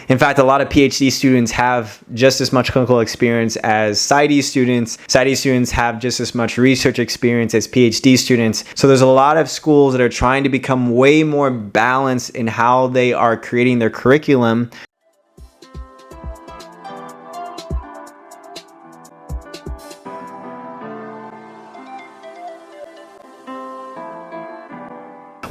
In fact, a lot of PhD students have just as much clinical experience as PsyD students. PsyD students have just as much research experience as PhD students. So there's a lot of schools that are trying to become way more balanced in how they are creating their curriculum.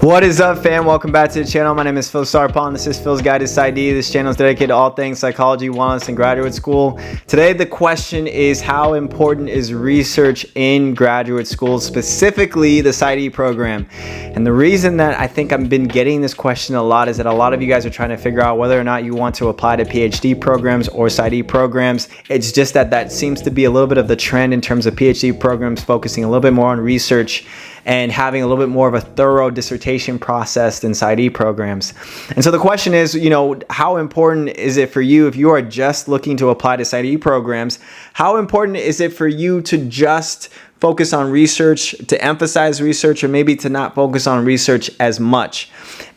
What is up, fam? Welcome back to the channel. My name is Phil Sarpon, and this is Phil's Guide to PsyD. This channel is dedicated to all things psychology, wellness, and graduate school. Today, the question is, how important is research in graduate school, specifically the PsyD program? And the reason that I think I've been getting this question a lot is that a lot of you guys are trying to figure out whether or not you want to apply to PhD programs or PsyD programs. It's just that seems to be a little bit of the trend in terms of PhD programs focusing a little bit more on research and having a little bit more of a thorough dissertation process than PsyD programs. And so the question is, how important is it for you if you are just looking to apply to PsyD programs? How important is it for you to just focus on research, to emphasize research, or maybe to not focus on research as much?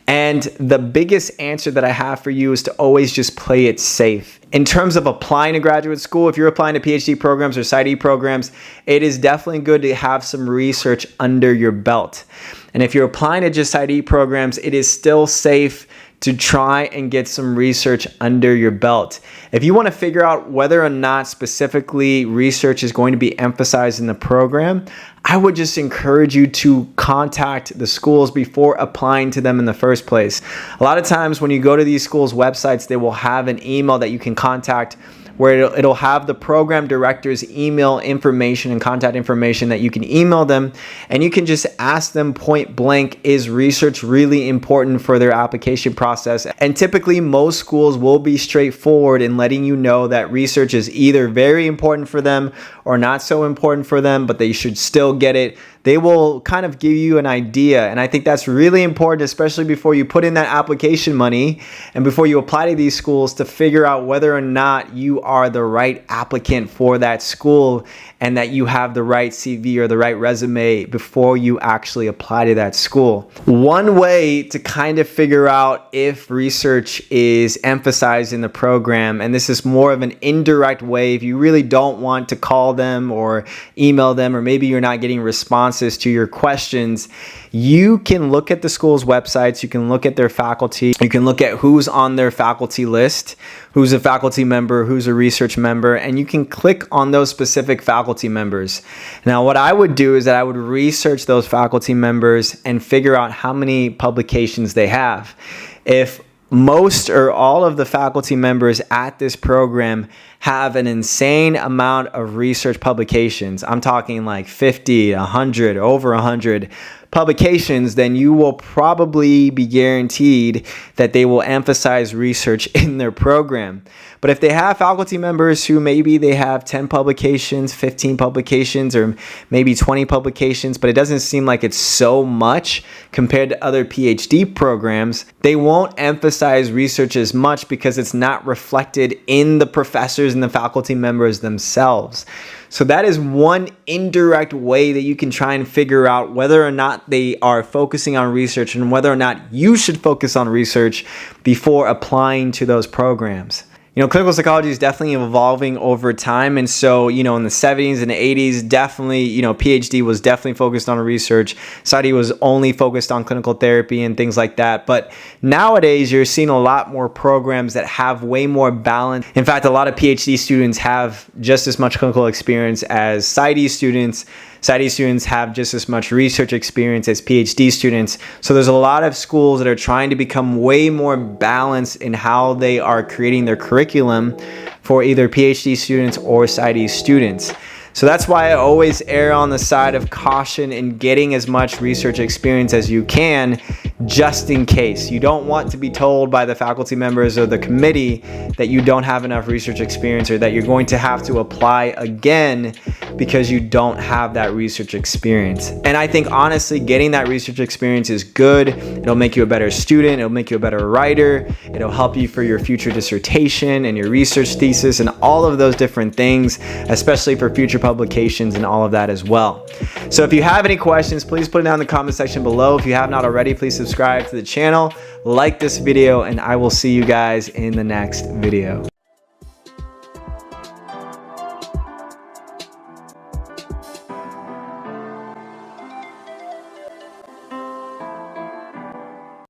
And the biggest answer that I have for you is to always just play it safe. In terms of applying to graduate school, if you're applying to PhD programs or PsyD programs, it is definitely good to have some research under your belt. And if you're applying to just PsyD programs, it is still safe to try and get some research under your belt. If you want to figure out whether or not specifically research is going to be emphasized in the program, I would just encourage you to contact the schools before applying to them in the first place. A lot of times when you go to these schools' websites, they will have an email that you can contact where it'll have the program director's email information and contact information that you can email them, and you can just ask them point blank, is research really important for their application process? And typically most schools will be straightforward in letting you know that research is either very important for them or not so important for them, but they should still get it. They will kind of give you an idea. And I think that's really important, especially before you put in that application money and before you apply to these schools, to figure out whether or not you are the right applicant for that school and that you have the right CV or the right resume before you actually apply to that school. One way to kind of figure out if research is emphasized in the program, and this is more of an indirect way if you really don't want to call them or email them, or maybe you're not getting responses to your questions, you can look at the school's websites, you can look at their faculty, you can look at who's on their faculty list, who's a faculty member, who's a research member, and you can click on those specific faculty members. Now, what I would do is that I would research those faculty members and figure out how many publications they have. If most or all of the faculty members at this program have an insane amount of research publications, I'm talking like 50, 100, over 100 publications, then you will probably be guaranteed that they will emphasize research in their program. But if they have faculty members who maybe they have 10 publications, 15 publications, or maybe 20 publications, but it doesn't seem like it's so much compared to other PhD programs, they won't emphasize research as much because it's not reflected in the professors and the faculty members themselves. So that is one indirect way that you can try and figure out whether or not they are focusing on research and whether or not you should focus on research before applying to those programs. Clinical psychology is definitely evolving over time. And so, in the 70s and the 80s, definitely, PhD was definitely focused on research. PsyD was only focused on clinical therapy and things like that. But nowadays, you're seeing a lot more programs that have way more balance. In fact, a lot of PhD students have just as much clinical experience as PsyD students. PsyD students have just as much research experience as PhD students. So there's a lot of schools that are trying to become way more balanced in how they are creating their curriculum for either PhD students or PsyD students. So that's why I always err on the side of caution in getting as much research experience as you can, just in case. You don't want to be told by the faculty members or the committee that you don't have enough research experience or that you're going to have to apply again because you don't have that research experience. And I think honestly, getting that research experience is good. It'll make you a better student. It'll make you a better writer. It'll help you for your future dissertation and your research thesis and all of those different things, especially for future publications and all of that as well. So if you have any questions, please put it down in the comment section below. If you have not already, please subscribe to the channel, like this video, and I will see you guys in the next video.